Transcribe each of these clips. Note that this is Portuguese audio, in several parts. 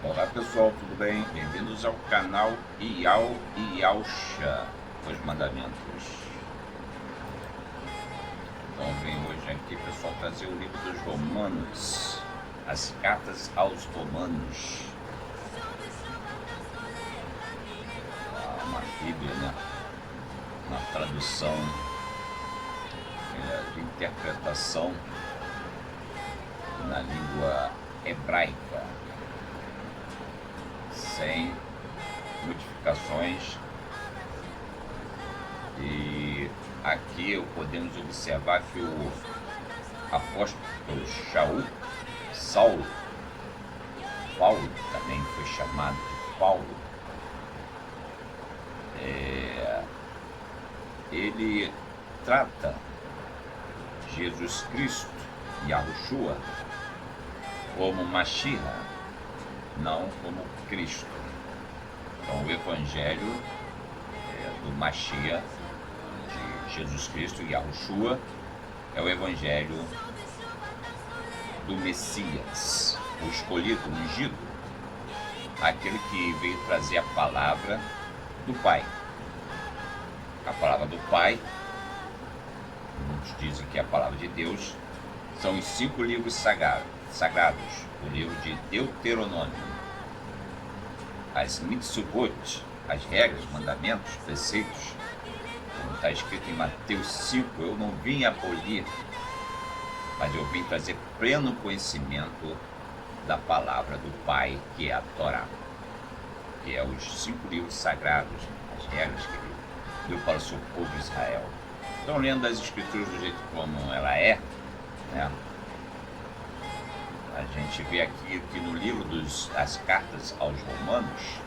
Olá pessoal, tudo bem? Bem-vindos ao canal Iau e Yausha, os mandamentos. Então vem hoje aqui, pessoal, trazer o livro dos Romanos, as cartas aos Romanos. Uma Bíblia, né? Uma tradução de interpretação na língua hebraica, sem modificações. E aqui podemos observar que o apóstolo Paulo também foi chamado de Paulo, ele trata Jesus Cristo, Yahushua, como Mashiach, não como Cristo. Então o Evangelho do Mashiach, de Jesus Cristo, Yahushua, é o Evangelho do Messias, o escolhido, o ungido, aquele que veio trazer a palavra do Pai. A palavra do Pai, muitos dizem que é a palavra de Deus, são os 5 livros sagrados, o livro de Deuteronômio, as mitzvot, as regras, mandamentos, preceitos, como está escrito em Mateus 5, eu não vim abolir, mas eu vim trazer pleno conhecimento da palavra do Pai, que é a Torá, que é os 5 livros sagrados, as regras que ele deu para o seu povo Israel. Então, lendo as escrituras do jeito como ela é, né? A gente vê aqui que no livro das cartas aos Romanos,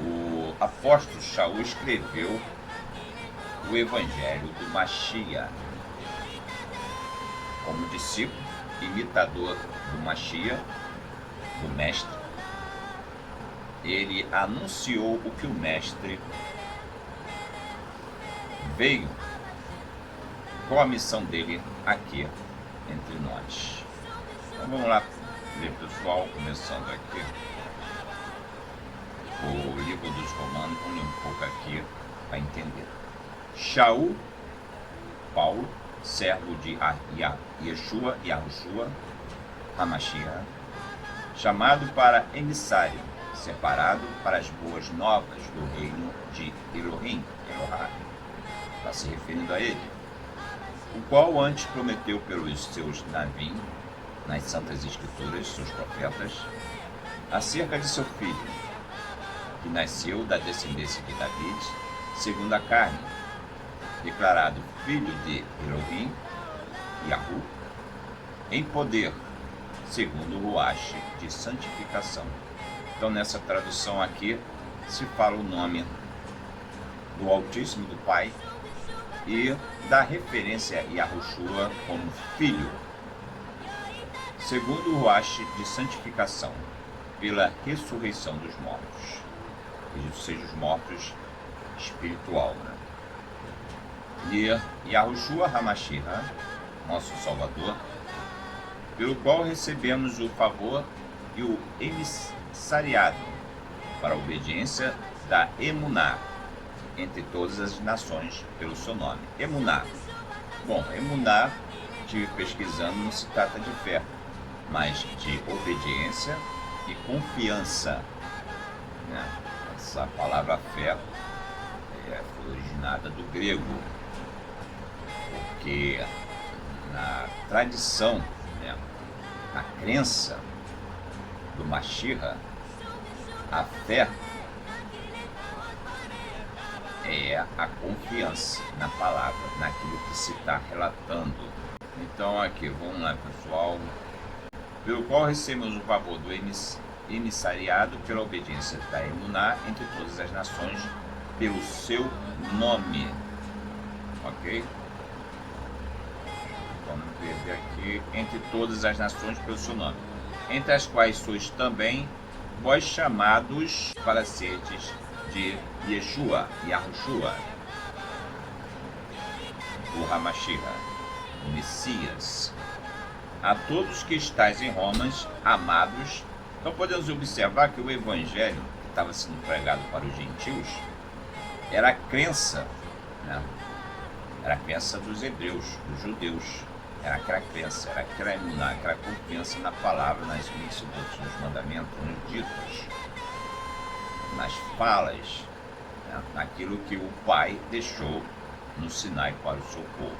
o apóstolo Shaul escreveu o Evangelho do Mashiach. Como discípulo, imitador do Mashiach, do Mestre, ele anunciou o que o Mestre veio, qual a missão dele aqui entre nós. Então vamos lá ler, pessoal, começando aqui o livro dos Romanos. Vamos ler um pouco aqui para entender. Shaul, Paulo, servo de Yahushua HaMashiach, chamado para emissário, separado para as boas novas do reino de Elohim, está se referindo a ele, o qual antes prometeu pelos seus Navim, nas Santas Escrituras, seus profetas, acerca de seu filho, que nasceu da descendência de David, segundo a carne, declarado filho de Elohim, Yahu, em poder, segundo o Ruach de santificação. Então, nessa tradução aqui, se fala o nome do Altíssimo, do Pai, e dá referência a Yahushua como filho, segundo o Ruach de santificação, pela ressurreição dos mortos, ou seja, os mortos espiritual, né? E Yahushua HaMashiach, nosso Salvador, pelo qual recebemos o favor e o emissariado para a obediência da Emuná entre todas as nações pelo seu nome. Emuná. Bom, Emuná, estive pesquisando, não se trata de fé, mas de obediência e confiança, né? Essa palavra fé foi originada do grego, porque na tradição, né, na crença do Mashiach, a fé é a confiança na palavra, naquilo que se está relatando. Então aqui, vamos lá, pessoal. Pelo qual recebemos o favor do emissariado pela obediência da Emuná entre todas as nações pelo seu nome. Ok? Vamos ver aqui, entre todas as nações pelo seu nome, entre as quais sois também vós chamados para serdes de Yeshua, Yahushua, o HaMashiach, o Messias, a todos que estáis em Roma, amados Então podemos observar que o evangelho que estava sendo pregado para os gentios era a crença, né? Era a crença dos hebreus, dos judeus. Era aquela crença, era aquela emuná, aquela confiança na palavra, nas mitzvot, nos mandamentos, nos ditos, nas falas, né? Naquilo que o Pai deixou no Sinai para o seu povo.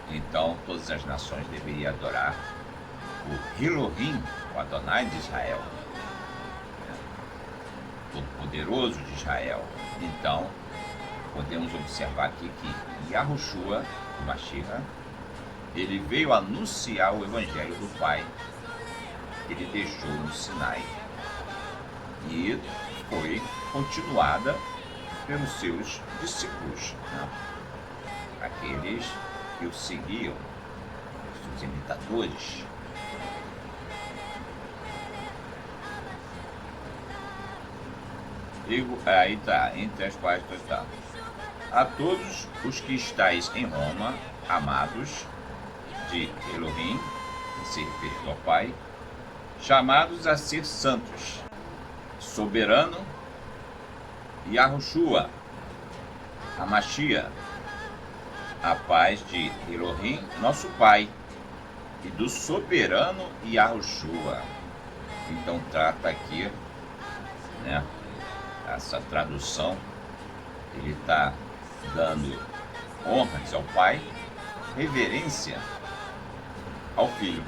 Então todas as nações deveriam adorar o Elohim, o Adonai de Israel, né? Todo-Poderoso de Israel. Então podemos observar aqui que Yahushua, o Mashiach, ele veio anunciar o evangelho do Pai que ele deixou no Sinai e foi continuada pelos seus discípulos, né? Aqueles que o seguiam, os imitadores. Aí tá, entre as quais está: a todos os que estáis em Roma, amados de Elohim, se referindo ao Pai, chamados a ser santos, soberano Yahushua, a Mashiach, a paz de Elohim, nosso Pai, e do soberano Yahushua. Então trata aqui, né, essa tradução, ele está dando honras ao Pai, reverência ao Filho.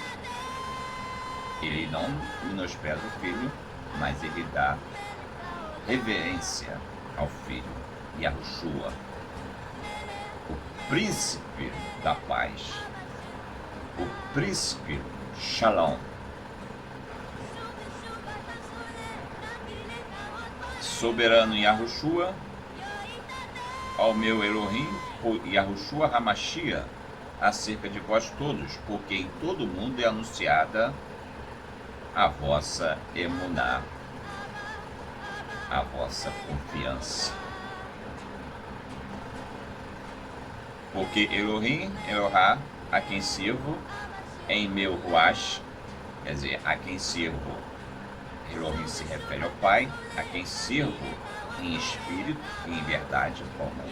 Ele não menospreza o Filho, mas ele dá reverência ao Filho, Yahushua, o príncipe da paz, o príncipe Shalom. Soberano Yahushua, ao meu Elohim, por Yahushua HaMashiach, acerca de vós todos, porque em todo o mundo é anunciada a vossa emuná, a vossa confiança. Porque Elohim, Elohá, a quem sirvo, em meu Ruach, quer dizer, a quem sirvo, Elohim se refere ao Pai, a quem sirvo em espírito e em verdade, como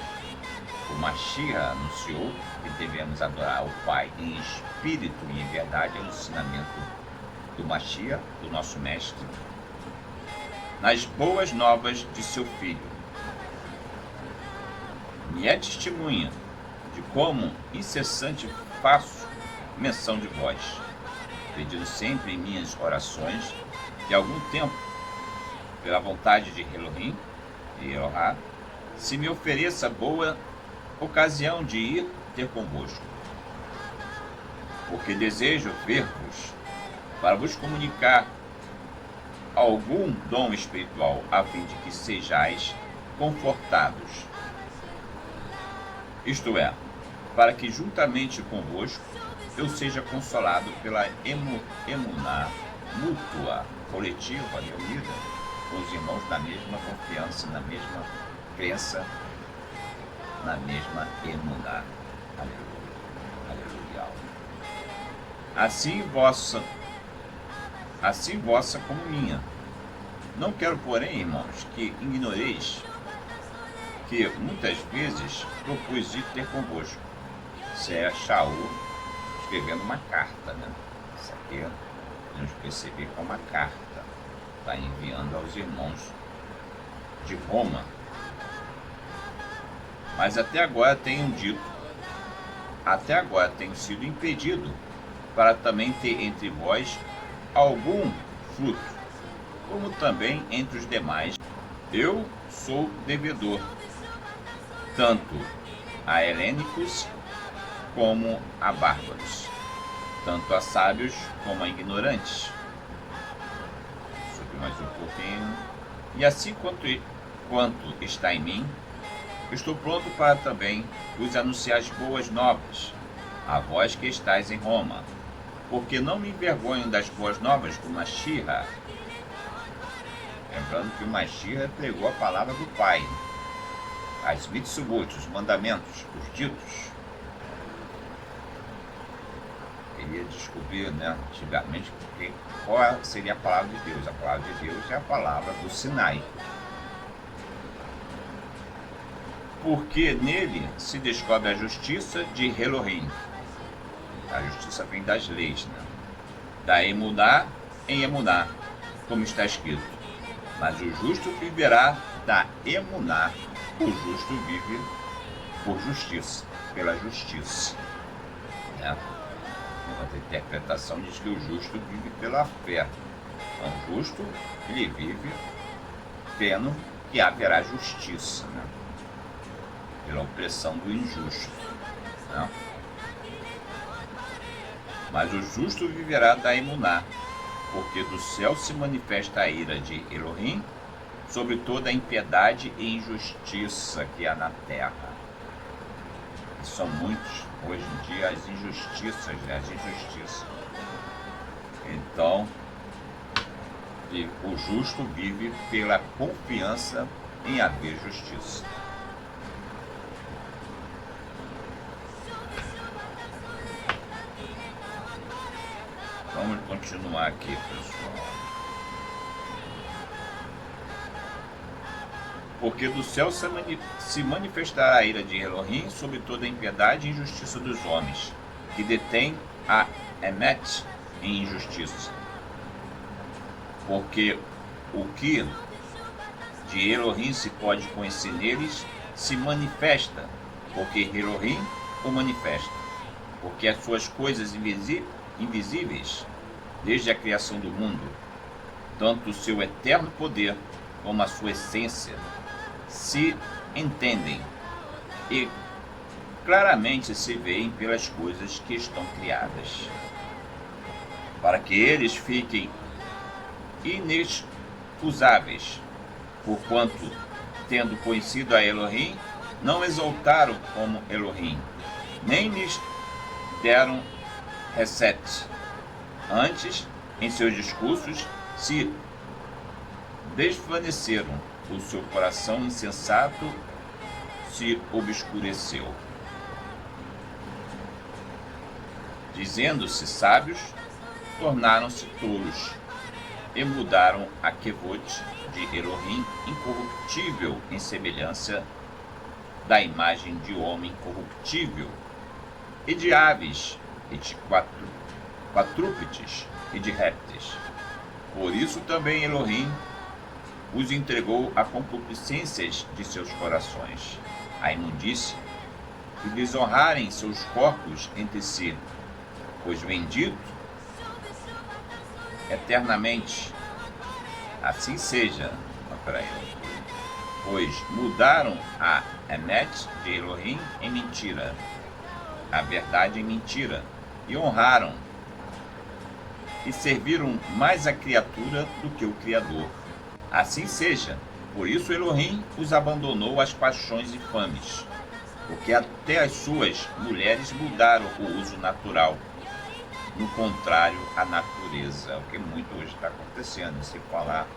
o Mashiach anunciou, que devemos adorar o Pai em espírito e em verdade, é o ensinamento do Mashiach, do nosso Mestre, nas boas novas de seu Filho. Me é testemunha de como incessante faço menção de vós, pedindo sempre em minhas orações, de algum tempo, pela vontade de Elohim e Elohá, se me ofereça boa ocasião de ir ter convosco, porque desejo ver-vos para vos comunicar algum dom espiritual, a fim de que sejais confortados, isto é, para que juntamente convosco eu seja consolado pela emuná mútua, coletiva e unida, com os irmãos na mesma confiança, na mesma crença, na mesma emuná. Aleluia, aleluia. Assim vossa como minha. Não quero, porém, irmãos, que ignoreis que muitas vezes propus ir ter convosco. Isso é Shaul escrevendo uma carta, né? Isso aqui podemos perceber que é uma carta, está enviando aos irmãos de Roma. Mas até agora tenho sido impedido para também ter entre vós algum fruto, como também entre os demais. Eu sou devedor, tanto a helênicos como a bárbaros, tanto a sábios como a ignorantes. Subir mais um pouquinho. E assim quanto está em mim, estou pronto para também vos anunciar as boas novas, a vós que estáis em Roma, porque não me envergonho das boas novas do Mashiach. Lembrando que o Mashiach pregou a palavra do Pai, as mitzvot, os mandamentos, os ditos. Ele queria descobrir, né, antigamente, qual seria a palavra de Deus. A palavra de Deus é a palavra do Sinai. Porque nele se descobre a justiça de Elohim. A justiça vem das leis, né? Da Emuná em Emuná, como está escrito. Mas o justo viverá da Emuná. O justo vive por justiça, pela justiça. Né? A interpretação diz que o justo vive pela fé. Então, o justo, ele vive vendo que haverá justiça, né? Pela opressão do injusto. Né? Mas o justo viverá da Emuná, porque do céu se manifesta a ira de Elohim sobre toda a impiedade e injustiça que há na terra. E são muitos, hoje em dia, as injustiças, né? As injustiças. Então, o justo vive pela confiança em haver justiça. Vamos continuar aqui, pessoal. Porque do céu se manifestará a ira de Elohim sobre toda a impiedade e injustiça dos homens, que detém a Emet em injustiça. Porque o que de Elohim se pode conhecer neles se manifesta, porque Elohim o manifesta. Porque as suas coisas invisíveis, desde a criação do mundo, tanto o seu eterno poder como a sua essência, se entendem e claramente se veem pelas coisas que estão criadas, para que eles fiquem inexcusáveis, porquanto, tendo conhecido a Elohim, não exaltaram como Elohim, nem lhes deram recete. Antes, em seus discursos, se desvaneceram, o seu coração insensato se obscureceu. Dizendo-se sábios, tornaram-se tolos, e mudaram a Kevod de Elohim incorruptível em semelhança da imagem de homem corruptível, e de aves, e de quadrúpedes, e de répteis. Por isso também Elohim os entregou a concupiscências de seus corações, a imundície, e desonrarem seus corpos entre si, pois bendito eternamente, assim seja, pois mudaram a Emet de Elohim em mentira, a verdade em mentira, e honraram, e serviram mais a criatura do que o Criador. Assim seja, por isso Elohim os abandonou às paixões infames, porque até as suas mulheres mudaram o uso natural, no contrário à natureza, o que muito hoje está acontecendo. Se falar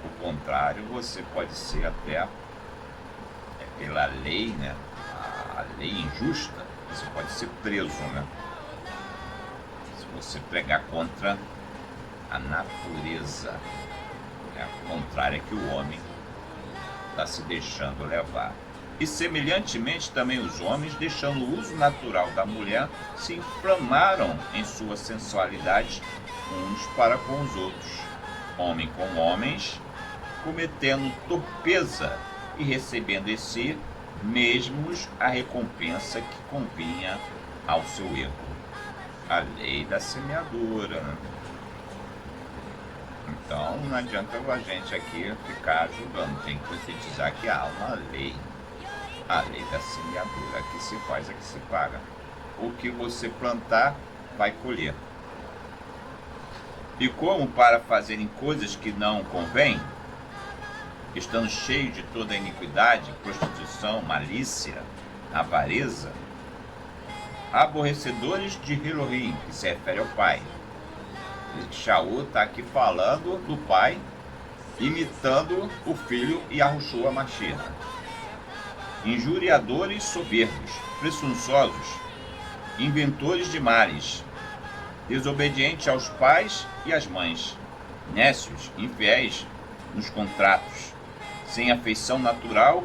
o contrário, você pode ser até pela lei, né? A lei injusta, você pode ser preso, né? Se você pregar contra a natureza, o contrário é que o homem está se deixando levar. E semelhantemente também os homens, deixando o uso natural da mulher, se inflamaram em sua sensualidade uns para com os outros, homem com homens, cometendo torpeza e recebendo em si mesmos a recompensa que convinha ao seu erro. A lei da semeadura, né? Então não adianta a gente aqui ficar ajudando, tem que conscientizar que há uma lei, a lei da semeadura, que se faz, que se paga. O que você plantar, vai colher. E como para fazerem coisas que não convém, estando cheios de toda a iniquidade, prostituição, malícia, avareza, aborrecedores de Elohim, que se refere ao Pai. Shaul está aqui falando do pai, imitando o filho Yahushua Mashiach. Injuriadores soberbos, presunçosos, inventores de males, desobedientes aos pais e às mães, nécios, infiéis nos contratos, sem afeição natural,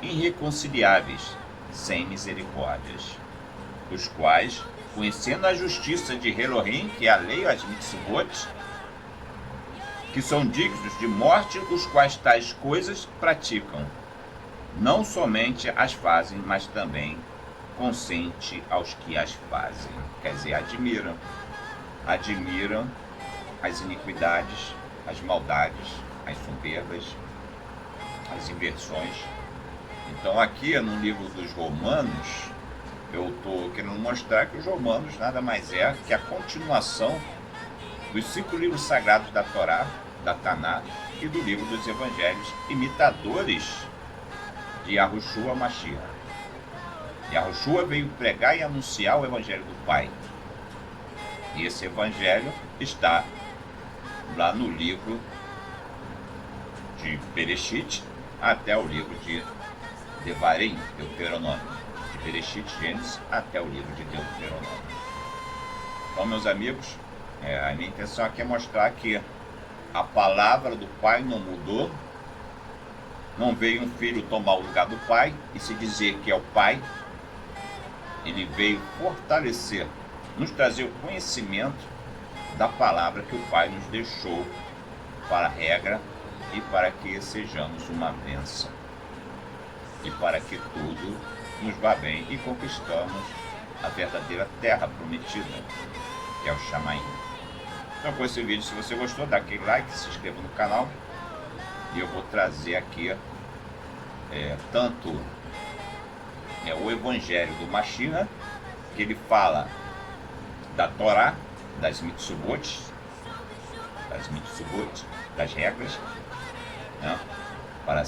irreconciliáveis, sem misericórdias, os quais, conhecendo a justiça de Elohim, que é a lei às mitzvot, que são dignos de morte, os quais tais coisas praticam, não somente as fazem, mas também consente aos que as fazem. Quer dizer, admiram as iniquidades, as maldades, as soberbas, as inversões. Então aqui no livro dos Romanos, eu estou querendo mostrar que os Romanos nada mais é que a continuação dos 5 livros sagrados da Torá, da Taná e do livro dos Evangelhos, imitadores de Yahushua Mashiach. Yahushua veio pregar e anunciar o Evangelho do Pai. E esse Evangelho está lá no livro de Bereshit até o livro de Devarim, Deuteronômio. De Bereshit, Gênesis, até o livro de Deuteronômio. Então, meus amigos, a minha intenção aqui é mostrar que a palavra do Pai não mudou. Não veio um filho tomar o lugar do Pai e se dizer que é o Pai. Ele veio fortalecer, nos trazer o conhecimento da palavra que o Pai nos deixou para a regra e para que sejamos uma bênção. E para que tudo nos vá bem e conquistamos a verdadeira terra prometida, que é o Shamaim. Então, com esse vídeo, se você gostou, dá aquele like, se inscreva no canal. E eu vou trazer aqui tanto o Evangelho do Mashiach, que ele fala da Torá, das mitzvot, das regras, né, para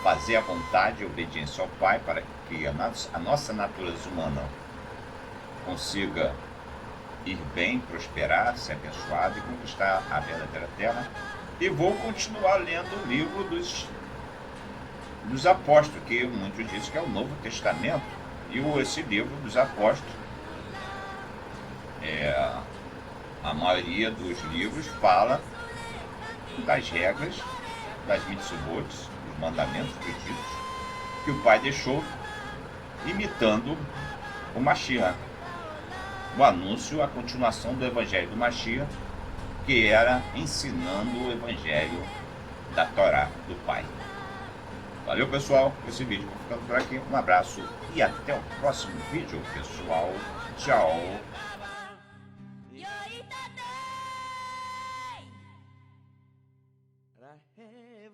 fazer a vontade e a obediência ao Pai, para que a nossa natureza humana consiga ir bem, prosperar, ser abençoado e conquistar a verdadeira terra. E vou continuar lendo o livro dos apóstolos, que muitos dizem que é o Novo Testamento. E esse livro dos apóstolos, a maioria dos livros fala das regras, das mitzvot, dos mandamentos, dos ditos, que o Pai deixou, imitando o Mashiach. O anúncio, a continuação do Evangelho do Mashiach, que era ensinando o Evangelho da Torá do Pai. Valeu, pessoal, esse vídeo vai ficando por aqui. Um abraço e até o próximo vídeo, pessoal. Tchau. I had